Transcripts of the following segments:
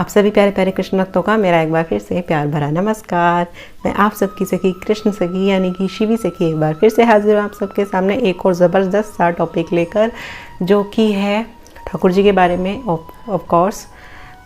आप सभी प्यारे प्यारे कृष्ण भक्तों का मेरा एक बार फिर से प्यार भरा नमस्कार। मैं आप सबकी सखी कृष्ण सखी यानी कि शिवी सखी एक बार फिर से हाजिर हूँ आप सबके सामने एक और ज़बरदस्त सा टॉपिक लेकर, जो कि है ठाकुर जी के बारे में। ऑफ कोर्स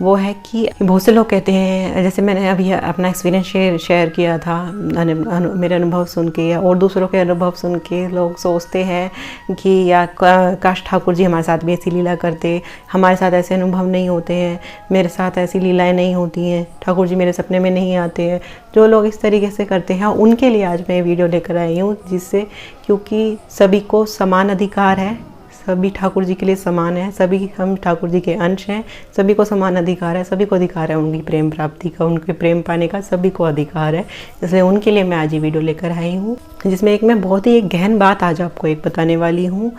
वो है कि बहुत से लोग कहते हैं, जैसे मैंने अभी अपना एक्सपीरियंस शेयर किया था, मेरे अनुभव सुन के या और दूसरों के अनुभव सुन के लोग सोचते हैं कि या काश ठाकुर जी हमारे साथ भी ऐसी लीला करते, हमारे साथ ऐसे अनुभव नहीं होते हैं, मेरे साथ ऐसी लीलाएं नहीं होती हैं, ठाकुर जी मेरे सपने में नहीं आते हैं। जो लोग इस तरीके से करते हैं उनके लिए आज मैं वीडियो लेकर आई हूँ, जिससे क्योंकि सभी को समान अधिकार है, सभी ठाकुर जी के लिए समान है, सभी हम ठाकुर जी के अंश हैं, सभी को समान अधिकार है, सभी को अधिकार है उनकी प्रेम प्राप्ति का, उनके प्रेम पाने का सभी को अधिकार है। इसलिए उनके लिए मैं आज ये वीडियो लेकर आई हूँ, जिसमें एक मैं बहुत ही एक गहन बात आज आपको एक बताने वाली हूँ,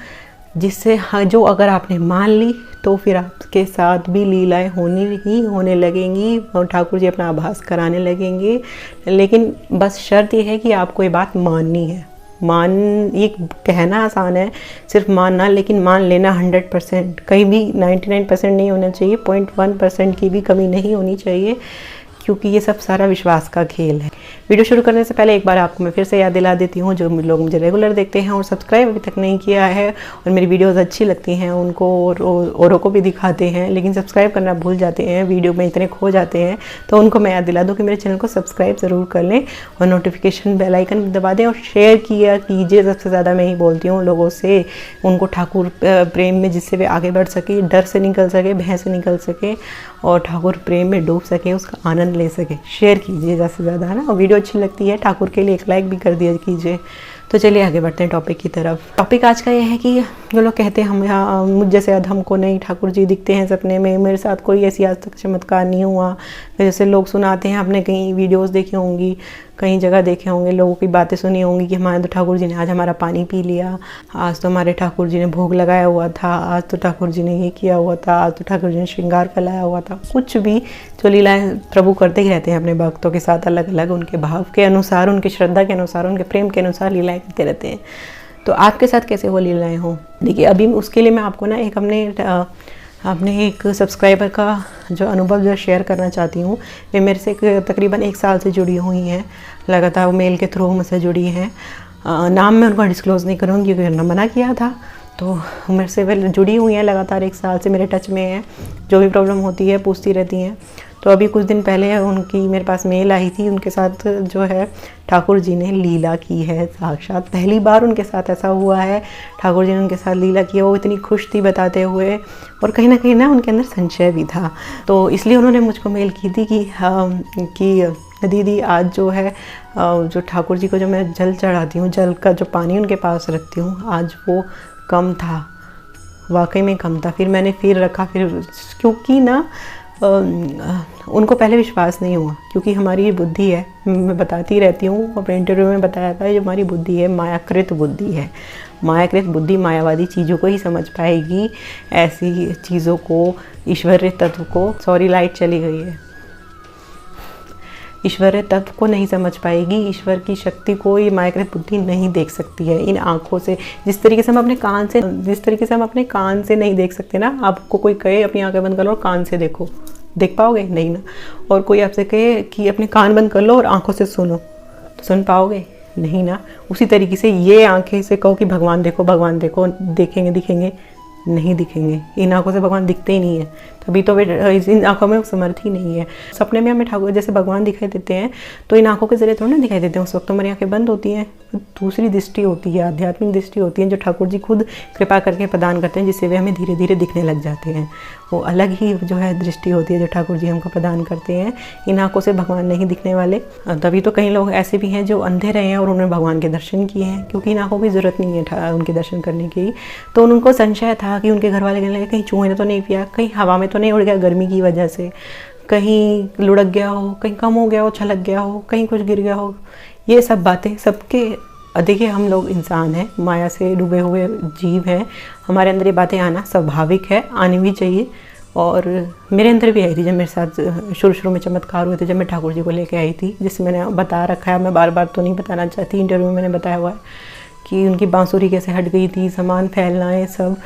जिससे जो अगर आपने मान ली तो फिर आपके साथ भी लीलाएं होने लगेंगी और ठाकुर जी अपना आभास कराने लगेंगे। लेकिन बस शर्त ये है कि आपको ये बात माननी है। ये कहना आसान है, सिर्फ मानना, लेकिन मान लेना 100%, कहीं भी 99% नहीं होना चाहिए, 0.1% की भी कमी नहीं होनी चाहिए, क्योंकि ये सब सारा विश्वास का खेल है। वीडियो शुरू करने से पहले एक बार आपको मैं फिर से याद दिला देती हूँ, जो लोग मुझे रेगुलर देखते हैं और सब्सक्राइब अभी तक नहीं किया है और मेरी वीडियोस अच्छी लगती हैं उनको औरों को भी दिखाते हैं, लेकिन सब्सक्राइब करना भूल जाते हैं, वीडियो में इतने खो जाते हैं, तो उनको मैं याद दिला दूँ कि मेरे चैनल को सब्सक्राइब ज़रूर कर लें और नोटिफिकेशन बेल आइकन दबा दें और शेयर किया कीजिए। सबसे ज़्यादा मैं ही बोलती हूँ लोगों से, उनको ठाकुर प्रेम में, जिससे वे आगे बढ़ सके, डर से निकल सके, भय से निकल सके और ठाकुर प्रेम में डूब सके, उसका आनंद ले सके। शेयर कीजिए ज़्यादा से ज़्यादा, है ना। और वीडियो अच्छी लगती है ठाकुर के लिए एक लाइक भी कर दिया कीजिए। तो चलिए आगे बढ़ते हैं टॉपिक की तरफ। टॉपिक आज का ये है कि जो लोग कहते हैं हम मुझ जैसे हमको नहीं ठाकुर जी दिखते हैं सपने में, मेरे साथ कोई ऐसी आज तक चमत्कार नहीं हुआ। जैसे लोग सुनाते हैं, आपने कहीं वीडियोस देखी होंगी, कहीं जगह देखे होंगे, लोगों की बातें सुनी होंगी कि हमारे तो ठाकुर जी ने आज हमारा पानी पी लिया, आज तो हमारे ठाकुर जी ने भोग लगाया हुआ था, आज तो ठाकुर जी ने ये किया हुआ था, आज तो ठाकुर जी ने श्रृंगार फैलाया हुआ था। कुछ भी जो लीलाएं प्रभु करते ही रहते हैं अपने भक्तों के साथ, अलग अलग उनके भाव के अनुसार, उनकी श्रद्धा के अनुसार, उनके प्रेम के अनुसार लीलाएं करते रहते हैं। तो आपके साथ कैसे वो लीलाएं हों, देखिए अभी उसके लिए मैं आपको ना अपने एक सब्सक्राइबर का जो अनुभव जो शेयर करना चाहती हूँ। वे मेरे से तकरीबन 1 साल से जुड़ी हुई हैं, लगातार मेल के थ्रू मुझसे जुड़ी हैं। नाम मैं उनका डिस्क्लोज़ नहीं करूँगी क्योंकि उन्होंने मना किया था। तो मेरे से वे जुड़ी हुई हैं, लगातार 1 साल से मेरे टच में हैं, जो भी प्रॉब्लम होती है पूछती रहती हैं। तो अभी कुछ दिन पहले उनकी मेरे पास मेल आई थी, उनके साथ जो है ठाकुर जी ने लीला की है, साक्षात पहली बार उनके साथ ऐसा हुआ है, ठाकुर जी ने उनके साथ लीला की है। वो इतनी खुश थी बताते हुए, और कहीं ना उनके अंदर संशय भी था। तो इसलिए उन्होंने मुझको मेल की थी कि दीदी आज जो है जो ठाकुर जी को जो मैं जल चढ़ाती हूँ, जल का जो पानी उनके पास रखती हूँ, आज वो कम था, वाकई में कम था। फिर मैंने रखा, क्योंकि ना उनको पहले विश्वास नहीं हुआ, क्योंकि हमारी ये बुद्धि है, मैं बताती रहती हूँ, अपने इंटरव्यू में बताया था, ये हमारी बुद्धि है, मायाकृत बुद्धि है। मायाकृत बुद्धि मायावादी चीज़ों को ही समझ पाएगी, ऐसी चीज़ों को, ईश्वरीय तत्व को, सॉरी लाइट चली गई है, ईश्वरीय तत्व को नहीं समझ पाएगी, ईश्वर की शक्ति को ये मायाकृत बुद्धि नहीं देख सकती है इन आँखों से। जिस तरीके से हम अपने कान से नहीं देख सकते ना, आपको कोई कहे अपनी आंखें बंद कर लो और कान से देखो, देख पाओगे? नहीं ना। और कोई आपसे कहे कि अपने कान बंद कर लो और आंखों से सुनो, तो सुन पाओगे? नहीं ना। उसी तरीके से ये आंखें से कहो कि भगवान देखो, दिखेंगे? नहीं दिखेंगे। इन आंखों से भगवान दिखते ही नहीं है, तभी तो वे इन आंखों में समर्थ ही नहीं है। सपने में हमें ठाकुर जैसे भगवान दिखाई देते हैं, तो इन आंखों के जरिए थोड़ा ना दिखाई देते हैं, उस वक्त तो हमारी आंखें बंद होती हैं। दूसरी दृष्टि होती है, आध्यात्मिक दृष्टि होती है, जो ठाकुर जी खुद कृपा करके प्रदान करते हैं, जिससे वे हमें धीरे धीरे दिखने लग जाते हैं। वो अलग ही जो है दृष्टि होती है जो ठाकुर जी हमको प्रदान करते हैं। इन आंखों से भगवान नहीं दिखने वाले। तभी तो कई लोग ऐसे भी हैं जो अंधे रहे हैं और उन्होंने भगवान के दर्शन किए हैं, क्योंकि इन आंखों की ज़रूरत नहीं है उनके दर्शन करने की। तो उनको संशय था कि उनके घर वाले कहने लगे कहीं चूहे ने तो नहीं पिया, कहीं हवा में तो नहीं उड़ गया गर्मी की वजह से, कहीं लुढ़क गया हो, कहीं कम हो गया हो, छलक गया हो, कहीं कुछ गिर गया हो। ये सब बातें सबके, देखिए हम लोग इंसान हैं, माया से डूबे हुए जीव हैं, हमारे अंदर ये बातें आना स्वाभाविक है, आनी भी चाहिए। और मेरे अंदर भी आई थी जब मेरे साथ शुरू में चमत्कार हुए थे, जब मैं ठाकुर जी को लेके आई थी, जिससे मैंने बता रखा है, मैं बार बार तो नहीं बताना चाहती, इंटरव्यू में मैंने बताया हुआ है कि उनकी बांसुरी कैसे हट गई थी, सामान फैलना है सब।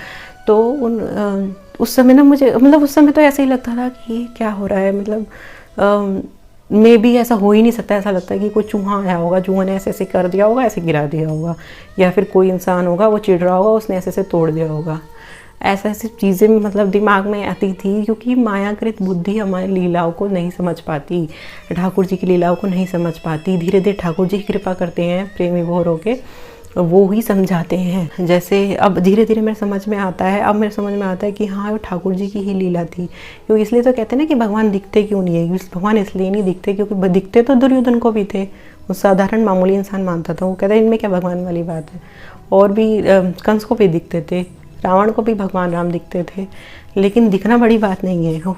तो उस समय ना मुझे मतलब उस समय तो ऐसे ही लगता था कि ये क्या हो रहा है, मतलब मे भी ऐसा हो ही नहीं सकता। ऐसा लगता है कि कोई चूहा आया होगा, चूहे ने ऐसे ऐसे कर दिया होगा, ऐसे गिरा दिया होगा, या फिर कोई इंसान होगा वो चिढ़ रहा होगा, उसने ऐसे ऐसे तोड़ दिया होगा। ऐसा ऐसी चीज़ें मतलब दिमाग में आती थी, क्योंकि मायाकृत बुद्धि हमारी लीलाओं को नहीं समझ पाती, ठाकुर जी की लीलाओं को नहीं समझ पाती। धीरे धीरे ठाकुर जी की कृपा करते हैं प्रेमी भोर होके, वो ही समझाते हैं। जैसे अब धीरे धीरे मेरे समझ में आता है, अब मेरे समझ में आता है कि हाँ वो ठाकुर जी की ही लीला थी। क्योंकि इसलिए तो कहते हैं ना कि भगवान दिखते क्यों नहीं है। भगवान इसलिए नहीं दिखते क्योंकि दिखते तो दुर्योधन को भी थे, वो साधारण मामूली इंसान मानता था, वो कहता है इनमें क्या भगवान वाली बात है। और भी कंस को भी दिखते थे, रावण को भी भगवान राम दिखते थे, लेकिन दिखना बड़ी बात नहीं है।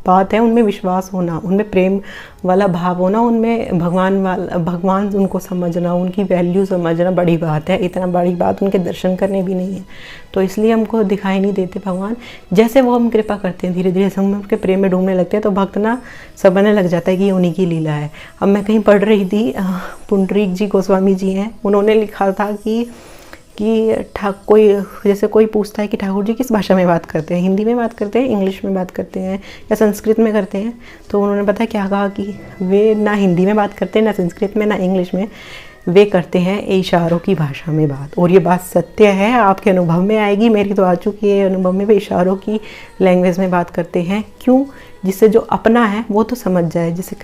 बात है उनमें विश्वास होना, उनमें प्रेम वाला भाव होना, उनमें भगवान उनको समझना, उनकी वैल्यू समझना बड़ी बात है। इतना बड़ी बात उनके दर्शन करने भी नहीं है, तो इसलिए हमको दिखाई नहीं देते भगवान। जैसे वो हम कृपा करते हैं, धीरे धीरे हम उनके प्रेम में डूबने लगते हैं, तो भक्त ना समझने लग जाता है कि ये उन्हीं की लीला है। अब मैं कहीं पढ़ रही थी, पुंडरीक जी गोस्वामी जी हैं, उन्होंने लिखा था कि कोई जैसे कोई पूछता है कि ठाकुर जी किस भाषा में बात करते हैं, हिंदी में बात करते हैं, इंग्लिश में बात करते हैं या संस्कृत में करते हैं, तो उन्होंने पता क्या कहा कि वे ना हिंदी में बात करते हैं, ना संस्कृत में, ना इंग्लिश में, वे करते हैं इशारों की भाषा में बात। और ये बात सत्य है, आपके अनुभव में आएगी, मेरी तो आ चुकी है अनुभव में। वे इशारों की लैंग्वेज में बात करते हैं, क्यों? जिससे जो अपना है वो तो समझ जाए। जैसे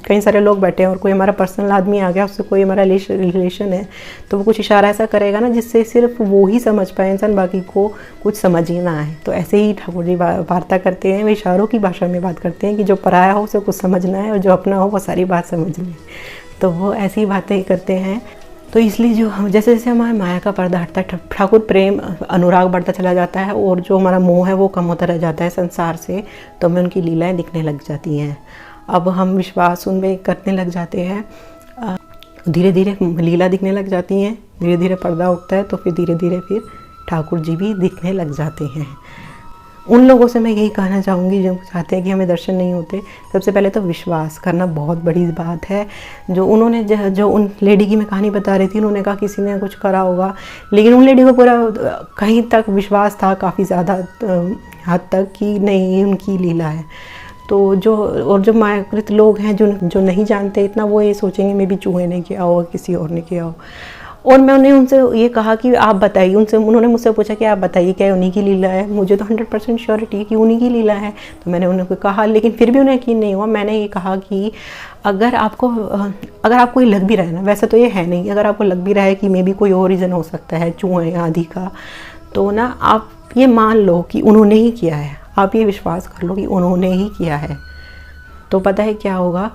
कई सारे लोग बैठे हैं और कोई हमारा पर्सनल आदमी आ गया, उससे कोई हमारा रिलेशन है, तो वो कुछ इशारा ऐसा करेगा ना जिससे सिर्फ वो ही समझ पाए इंसान, बाकी को कुछ समझ ही ना आए। तो ऐसे ही ठाकुर जी वार्ता करते हैं, वे इशारों की भाषा में बात करते हैं कि जो पराया हो उसे कुछ समझना है और जो अपना हो वो सारी बात समझ ले। तो वो ऐसी बातें करते हैं। तो इसलिए जो जैसे जैसे हमारे माया का पर्दा हटता है, ठाकुर प्रेम अनुराग बढ़ता चला जाता है, और जो हमारा मोह है वो कम होता रह जाता है संसार से, तो हमें उनकी लीलाएं दिखने लग जाती हैं। अब हम विश्वास उनमें करने लग जाते हैं, धीरे धीरे लीला दिखने लग जाती हैं, धीरे धीरे पर्दा उठता है, तो फिर धीरे धीरे फिर ठाकुर जी भी दिखने लग जाते हैं। उन लोगों से मैं यही कहना चाहूँगी जो चाहते हैं कि हमें दर्शन नहीं होते, सबसे पहले तो विश्वास करना बहुत बड़ी बात है। जो उन्होंने जो उन लेडी की मैं कहानी बता रही थी, उन्होंने कहा किसी ने कुछ करा होगा, लेकिन उन लेडी को पूरा कहीं तक विश्वास था, काफ़ी ज़्यादा हद तक, कि नहीं उनकी लीला है। तो जो मायाकृत लोग हैं जो नहीं जानते इतना, वो ये सोचेंगे मे भी चूहे ने किया हो, किसी और ने किया हो। और मैंने उनसे ये कहा कि आप बताइए, उन्होंने मुझसे पूछा कि आप बताइए क्या उन्हीं की लीला है। मुझे तो 100% श्योरिटी है कि उन्हीं की लीला है, तो मैंने उनको कहा, लेकिन फिर भी उन्हें यकीन नहीं हुआ। मैंने ये कहा कि अगर आपको ये लग भी रहा है ना, वैसे तो ये है नहीं, अगर आपको लग भी रहा है कि मे बी कोई और रीज़न हो सकता है चूहे आदि का, तो ना आप ये मान लो कि उन्होंने ही किया है, आप ये विश्वास कर लो कि उन्होंने ही किया है। तो पता है क्या होगा,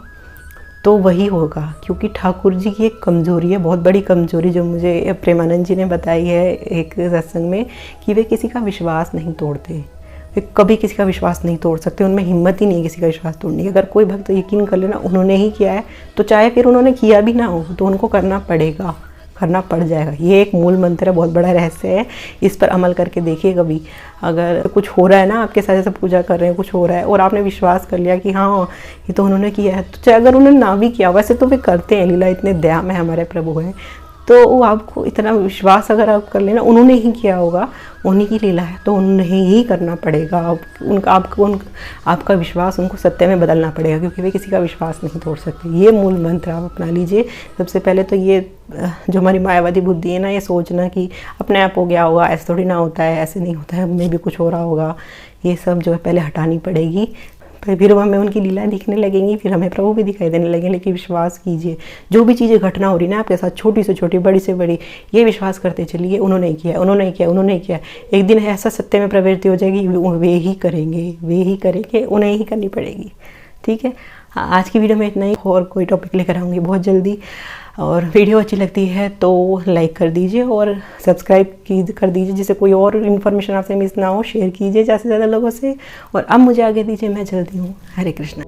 तो वही होगा। क्योंकि ठाकुर जी की एक कमज़ोरी है, बहुत बड़ी कमज़ोरी, जो मुझे प्रेमानंद जी ने बताई है एक सत्संग में, कि वे किसी का विश्वास नहीं तोड़ते। वे कभी किसी का विश्वास नहीं तोड़ सकते, उनमें हिम्मत ही नहीं है किसी का विश्वास तोड़ने की। अगर कोई भक्त यकीन कर लेना उन्होंने ही किया है, तो चाहे फिर उन्होंने किया भी ना हो, तो उनको करना पड़ेगा, करना पड़ जाएगा। ये एक मूल मंत्र है, बहुत बड़ा रहस्य है। इस पर अमल करके देखिए कभी। अगर कुछ हो रहा है ना, आपके साथ जैसे पूजा कर रहे हैं, कुछ हो रहा है और आपने विश्वास कर लिया कि हाँ ये तो उन्होंने किया है, तो चाहे अगर उन्होंने ना भी किया, वैसे तो वे करते हैं लीला, इतने दया में हमारे प्रभु हैं, तो वो आपको इतना विश्वास अगर आप कर लेना उन्होंने ही किया होगा, उन्हीं की लीला है, तो उन्हें ही करना पड़ेगा। आपका विश्वास उनको सत्य में बदलना पड़ेगा, क्योंकि वे किसी का विश्वास नहीं तोड़ सकते। ये मूल मंत्र आप अपना लीजिए। सबसे पहले तो ये जो हमारी मायावादी बुद्धि है ना, ये सोचना कि अपने आप हो गया होगा, ऐसे थोड़ी ना होता है, ऐसे नहीं होता है, हमें भी कुछ हो रहा होगा, ये सब जो है पहले हटानी पड़ेगी। फिर हमें उनकी लीलाएं दिखने लगेंगी, फिर हमें प्रभु भी दिखाई देने लगेंगे। लेकिन विश्वास कीजिए, जो भी चीज़ें घटना हो रही ना आपके साथ, छोटी से छोटी, बड़ी से बड़ी, ये विश्वास करते चलिए उन्होंने किया, उन्होंने किया, उन्होंने किया। एक दिन ऐसा सत्य में प्रवृत्ति हो जाएगी, वे ही करेंगे, उन्हें ही करनी पड़ेगी। ठीक है, आज की वीडियो में इतना ही, और कोई टॉपिक लेकर आऊँगी बहुत जल्दी। और वीडियो अच्छी लगती है तो लाइक कर दीजिए और सब्सक्राइब कर दीजिए, जिससे कोई और इन्फॉर्मेशन आपसे मिस ना हो। शेयर कीजिए ज़्यादा से ज़्यादा लोगों से, और अब मुझे आगे दीजिए, मैं चलती हूँ। हरे कृष्णा।